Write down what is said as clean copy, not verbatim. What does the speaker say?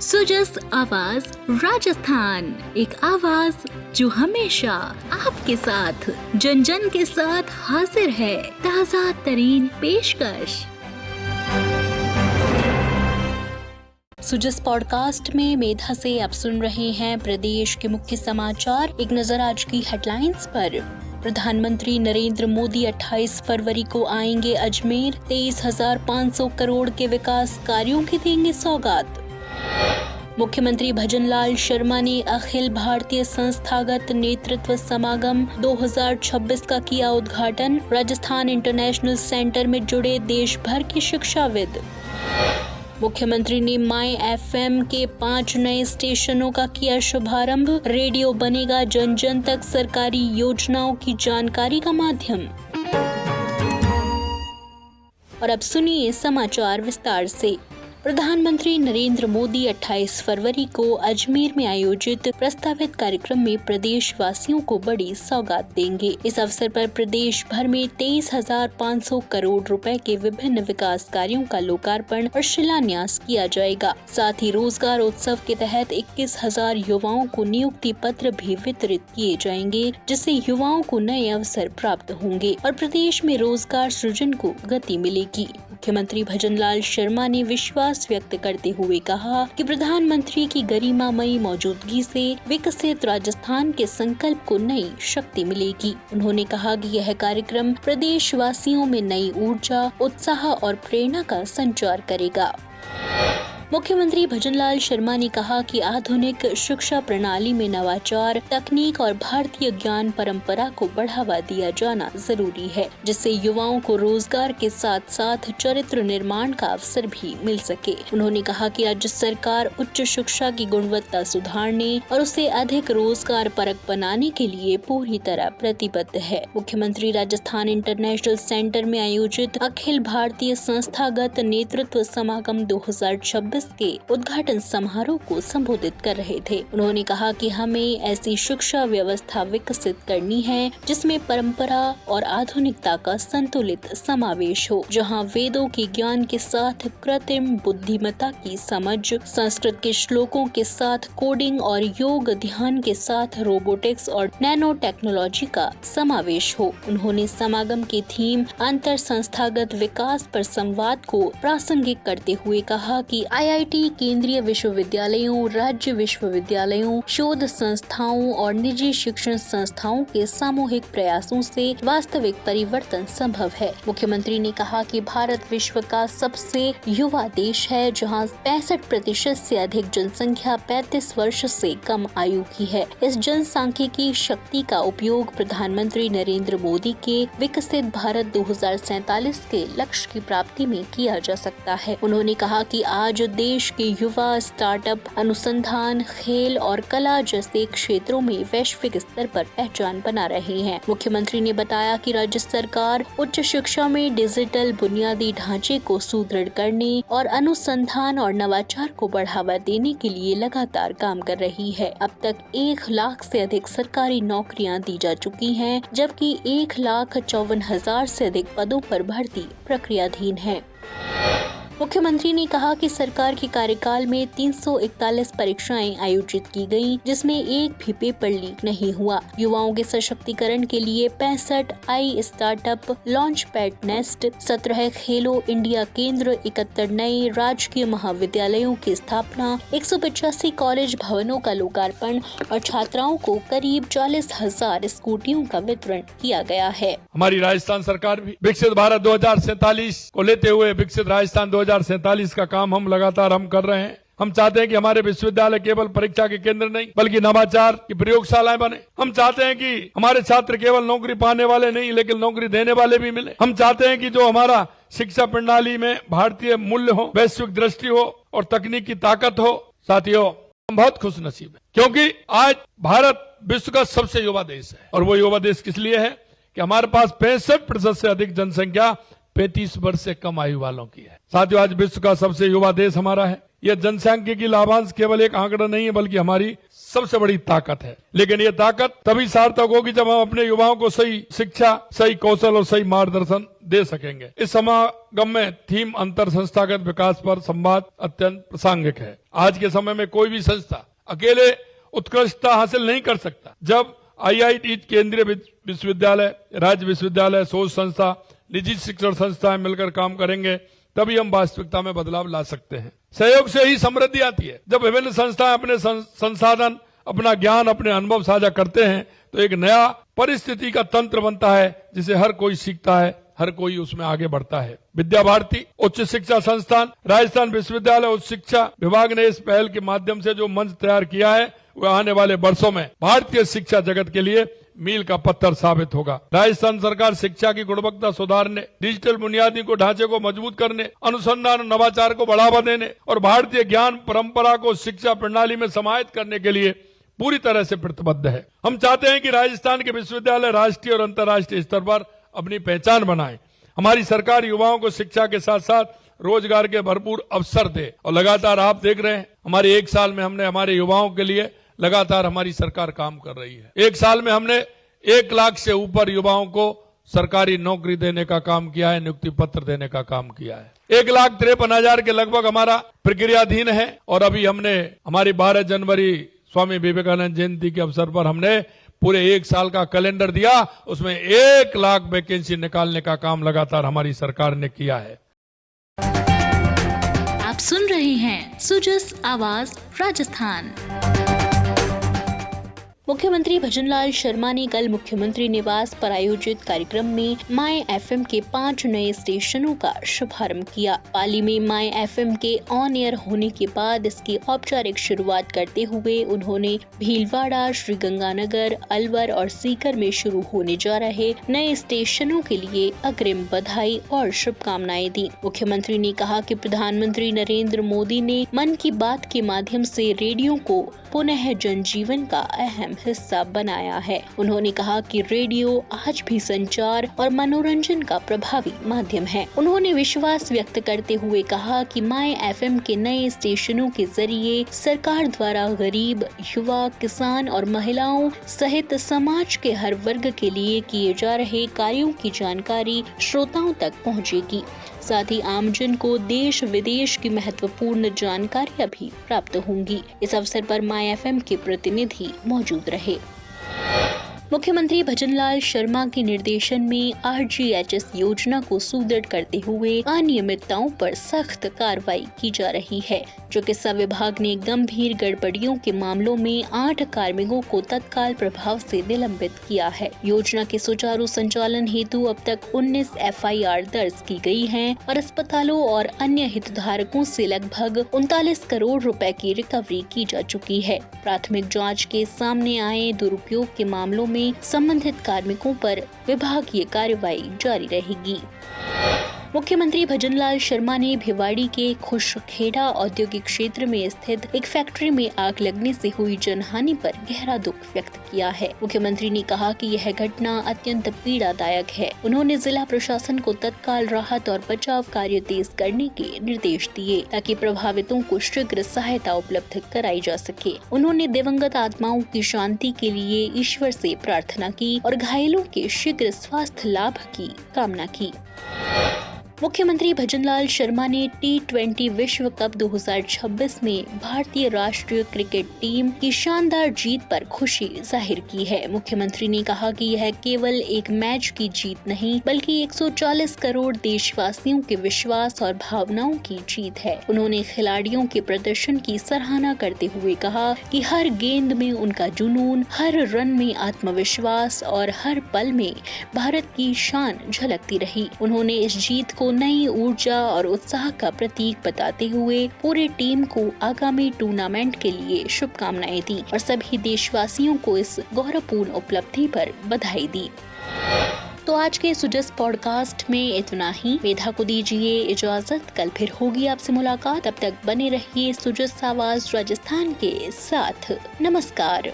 सुजस आवाज राजस्थान, एक आवाज जो हमेशा आपके साथ, जन जन के साथ हाजिर है। ताज़ा तरीन पेशकश। सुजस पॉडकास्ट में मेधा से आप सुन रहे हैं प्रदेश के मुख्य समाचार। एक नजर आज की हेडलाइंस पर। प्रधानमंत्री नरेंद्र मोदी 28 फरवरी को आएंगे अजमेर। 23,500 करोड़ के विकास कार्यों की देंगे सौगात। मुख्यमंत्री भजनलाल शर्मा ने अखिल भारतीय संस्थागत नेतृत्व समागम 2026 का किया उद्घाटन। राजस्थान इंटरनेशनल सेंटर में जुड़े देश भर के शिक्षाविद। मुख्यमंत्री ने माई FM के 5 नए स्टेशनों का किया शुभारंभ। रेडियो बनेगा जन जन तक सरकारी योजनाओं की जानकारी का माध्यम। और अब सुनिए समाचार विस्तार से। प्रधानमंत्री नरेंद्र मोदी 28 फरवरी को अजमेर में आयोजित प्रस्तावित कार्यक्रम में प्रदेश वासियों को बड़ी सौगात देंगे। इस अवसर पर प्रदेश भर में 23,500 करोड़ रुपए के विभिन्न विकास कार्यों का लोकार्पण और शिलान्यास किया जाएगा। साथ ही रोजगार उत्सव के तहत 21,000 युवाओं को नियुक्ति पत्र भी वितरित किए जाएंगे, जिससे युवाओं को नए अवसर प्राप्त होंगे और प्रदेश में रोजगार सृजन को गति मिलेगी। मुख्यमंत्री भजनलाल शर्मा ने विश्वास व्यक्त करते हुए कहा कि प्रधानमंत्री की गरिमामयी मौजूदगी से विकसित राजस्थान के संकल्प को नई शक्ति मिलेगी। उन्होंने कहा कि यह कार्यक्रम प्रदेश वासियों में नई ऊर्जा, उत्साह और प्रेरणा का संचार करेगा। मुख्यमंत्री भजनलाल शर्मा ने कहा कि आधुनिक शिक्षा प्रणाली में नवाचार, तकनीक और भारतीय ज्ञान परंपरा को बढ़ावा दिया जाना जरूरी है, जिससे युवाओं को रोजगार के साथ साथ चरित्र निर्माण का अवसर भी मिल सके। उन्होंने कहा कि राज्य सरकार उच्च शिक्षा की गुणवत्ता सुधारने और उसे अधिक रोजगार परक बनाने के लिए पूरी तरह प्रतिबद्ध है। मुख्यमंत्री राजस्थान इंटरनेशनल सेंटर में आयोजित अखिल भारतीय संस्थागत नेतृत्व समागम 2026 के उद्घाटन समारोह को संबोधित कर रहे थे। उन्होंने कहा कि हमें ऐसी शिक्षा व्यवस्था विकसित करनी है जिसमें परंपरा और आधुनिकता का संतुलित समावेश हो, जहां वेदों के ज्ञान के साथ कृत्रिम बुद्धिमत्ता की समझ, संस्कृत के श्लोकों के साथ कोडिंग और योग ध्यान के साथ रोबोटिक्स और नैनो टेक्नोलॉजी का समावेश हो। उन्होंने समागम की थीम अंतर संस्थागत विकास पर संवाद को प्रासंगिक करते हुए कहा कि IIT, केंद्रीय विश्वविद्यालयों, राज्य विश्वविद्यालयों, शोध संस्थाओं और निजी शिक्षण संस्थाओं के सामूहिक प्रयासों से वास्तविक परिवर्तन संभव है। मुख्यमंत्री ने कहा कि भारत विश्व का सबसे युवा देश है, जहां 65% से अधिक जनसंख्या 35 वर्ष से कम आयु की है। इस जनसांख्यिकी शक्ति का उपयोग प्रधानमंत्री नरेंद्र मोदी के विकसित भारत 2047 के लक्ष्य की प्राप्ति में किया जा सकता है। उन्होंने कहा कि आज देश के युवा स्टार्टअप, अनुसंधान, खेल और कला जैसे क्षेत्रों में वैश्विक स्तर पर पहचान बना रहे हैं। मुख्यमंत्री ने बताया कि राज्य सरकार उच्च शिक्षा में डिजिटल बुनियादी ढांचे को सुदृढ़ करने और अनुसंधान और नवाचार को बढ़ावा देने के लिए लगातार काम कर रही है। अब तक 1 लाख से अधिक सरकारी नौकरियां दी जा चुकी हैं, जबकि 1,54,000 से अधिक पदों पर भर्ती प्रक्रियाधीन है। मुख्यमंत्री ने कहा कि सरकार के कार्यकाल में 341 परीक्षाएं आयोजित की गयी, जिसमें एक भी पेपर लीक नहीं हुआ। युवाओं के सशक्तिकरण के लिए 65 आई स्टार्टअप लॉन्च पैड नेस्ट, 17 खेलो इंडिया केंद्र, 71 नए राजकीय महाविद्यालयों की स्थापना, 185 कॉलेज भवनों का लोकार्पण और छात्राओं को करीब 40,000 स्कूटियों का वितरण किया गया है। हमारी राजस्थान सरकार भी विकसित भारत 2047 को लेते हुए विकसित राजस्थान 2047 का काम हम लगातार कर रहे हैं। हम चाहते हैं कि हमारे विश्वविद्यालय केवल परीक्षा के केंद्र नहीं बल्कि नवाचार की प्रयोगशालाएं बने। हम चाहते हैं कि हमारे छात्र केवल नौकरी पाने वाले नहीं लेकिन नौकरी देने वाले भी मिले। हम चाहते हैं कि जो हमारा शिक्षा प्रणाली में भारतीय मूल्य हो, वैश्विक दृष्टि हो और तकनीक की ताकत हो। साथियों, हम बहुत खुश नसीब है क्योंकि आज भारत विश्व का सबसे युवा देश है। और वो युवा देश किस लिए है कि हमारे पास 65% से अधिक जनसंख्या 35 वर्ष से कम आयु वालों की है। साथियों, आज विश्व का सबसे युवा देश हमारा है। यह जनसंख्या की लाभांश केवल एक आंकड़ा नहीं है बल्कि हमारी सबसे बड़ी ताकत है। लेकिन ये ताकत तभी सार्थक होगी जब हम अपने युवाओं को सही शिक्षा, सही कौशल और सही मार्गदर्शन दे सकेंगे। इस समागम में थीम अंतर संस्थागत विकास पर संवाद अत्यंत प्रासंगिक है। आज के समय में कोई भी संस्था अकेले उत्कृष्टता हासिल नहीं कर सकता। जब IIT, केंद्रीय विश्वविद्यालय, राज्य विश्वविद्यालय, शोध संस्था, निजी शिक्षण संस्थाएं मिलकर काम करेंगे, तभी हम वास्तविकता में बदलाव ला सकते हैं। सहयोग से ही समृद्धि आती है। जब विभिन्न संस्थाएं अपने संसाधन, अपना ज्ञान, अपने अनुभव साझा करते हैं तो एक नया परिस्थिति का तंत्र बनता है जिसे हर कोई सीखता है, हर कोई उसमें आगे बढ़ता है। विद्या भारती उच्च शिक्षा संस्थान, राजस्थान विश्वविद्यालय उच्च शिक्षा विभाग ने इस पहल के माध्यम से जो मंच तैयार किया है वह आने वाले वर्षों में भारतीय शिक्षा जगत के लिए मील का पत्थर साबित होगा। राजस्थान सरकार शिक्षा की गुणवत्ता सुधारने, डिजिटल बुनियादी को ढांचे को मजबूत करने, अनुसंधान और नवाचार को बढ़ावा देने और भारतीय ज्ञान परंपरा को शिक्षा प्रणाली में समाहित करने के लिए पूरी तरह से प्रतिबद्ध है। हम चाहते हैं कि राजस्थान के विश्वविद्यालय राष्ट्रीय और अंतर्राष्ट्रीय स्तर पर अपनी पहचान बनाए। हमारी सरकार युवाओं को शिक्षा के साथ साथ रोजगार के भरपूर अवसर दे और लगातार आप देख रहे हैं हमारे 1 साल में हमने हमारे युवाओं के लिए लगातार हमारी सरकार काम कर रही है। 1 साल में हमने 1 लाख से ऊपर युवाओं को सरकारी नौकरी देने का काम किया है, नियुक्ति पत्र देने का काम किया है। 1,53,000 के लगभग हमारा प्रक्रियाधीन है और अभी हमने हमारी 12 जनवरी स्वामी विवेकानंद जयंती के अवसर पर हमने पूरे 1 साल का कैलेंडर दिया, उसमें 1 लाख वैकेंसी निकालने का काम लगातार हमारी सरकार ने किया है। आप सुन रहे हैं सुजस आवाज राजस्थान। मुख्यमंत्री भजनलाल शर्मा ने कल मुख्यमंत्री निवास पर आयोजित कार्यक्रम में माय FM के 5 नए स्टेशनों का शुभारंभ किया। पाली में माय FM के ऑन एयर होने के बाद इसकी औपचारिक शुरुआत करते हुए उन्होंने भीलवाड़ा, श्रीगंगानगर, अलवर और सीकर में शुरू होने जा रहे नए स्टेशनों के लिए अग्रिम बधाई और शुभकामनाएं दी। मुख्यमंत्री ने कहा कि प्रधानमंत्री नरेंद्र मोदी ने मन की बात के माध्यम से रेडियो को पुनः जनजीवन का अहम हिस्सा बनाया है। उन्होंने कहा कि रेडियो आज भी संचार और मनोरंजन का प्रभावी माध्यम है। उन्होंने विश्वास व्यक्त करते हुए कहा कि माय FM के नए स्टेशनों के जरिए सरकार द्वारा गरीब, युवा, किसान और महिलाओं सहित समाज के हर वर्ग के लिए किए जा रहे कार्यों की जानकारी श्रोताओं तक पहुंचेगी। साथ ही आमजन को देश विदेश की महत्वपूर्ण जानकारियां भी प्राप्त होंगी। इस अवसर पर माय FM के प्रतिनिधि मौजूद रहे। मुख्यमंत्री भजनलाल शर्मा के निर्देशन में RGHS योजना को सुदृढ़ करते हुए अनियमितताओं पर सख्त कार्रवाई की जा रही है। चिकित्सा विभाग ने गंभीर गड़बड़ियों के मामलों में 8 कार्मिकों को तत्काल प्रभाव से निलंबित किया है। योजना के सुचारू संचालन हेतु अब तक 19 FIR दर्ज की गई हैं और अस्पतालों और अन्य हितधारकों से लगभग 39 करोड़ रुपए की रिकवरी की जा चुकी है। प्राथमिक जांच के सामने आए दुरुपयोग के मामलों में संबंधित कार्मिकों पर विभागीय कार्रवाई जारी रहेगी। मुख्यमंत्री भजनलाल शर्मा ने भिवाड़ी के खुशखेड़ा औद्योगिक क्षेत्र में स्थित एक फैक्ट्री में आग लगने से हुई जनहानि पर गहरा दुख व्यक्त किया है। मुख्यमंत्री ने कहा कि यह घटना अत्यंत पीड़ादायक है। उन्होंने जिला प्रशासन को तत्काल राहत और बचाव कार्य तेज करने के निर्देश दिए ताकि प्रभावितों को शीघ्र सहायता उपलब्ध कराई जा सके। उन्होंने दिवंगत आत्माओं की शांति के लिए ईश्वर से प्रार्थना की और घायलों के शीघ्र स्वास्थ्य लाभ की कामना की। मुख्यमंत्री भजनलाल शर्मा ने T20 विश्व कप 2026 में भारतीय राष्ट्रीय क्रिकेट टीम की शानदार जीत पर खुशी जाहिर की है। मुख्यमंत्री ने कहा कि यह केवल एक मैच की जीत नहीं बल्कि 140 करोड़ देशवासियों के विश्वास और भावनाओं की जीत है। उन्होंने खिलाड़ियों के प्रदर्शन की सराहना करते हुए कहा कि हर गेंद में उनका जुनून, हर रन में आत्मविश्वास और हर पल में भारत की शान झलकती रही। उन्होंने इस जीत को नई ऊर्जा और उत्साह का प्रतीक बताते हुए पूरी टीम को आगामी टूर्नामेंट के लिए शुभकामनाएं दी और सभी देशवासियों को इस गौरवपूर्ण उपलब्धि पर बधाई दी। तो आज के सुजस पॉडकास्ट में इतना ही। मेधा को दीजिए इजाजत, कल फिर होगी आपसे मुलाकात। तब तक बने रहिए सुजस आवाज राजस्थान के साथ। नमस्कार।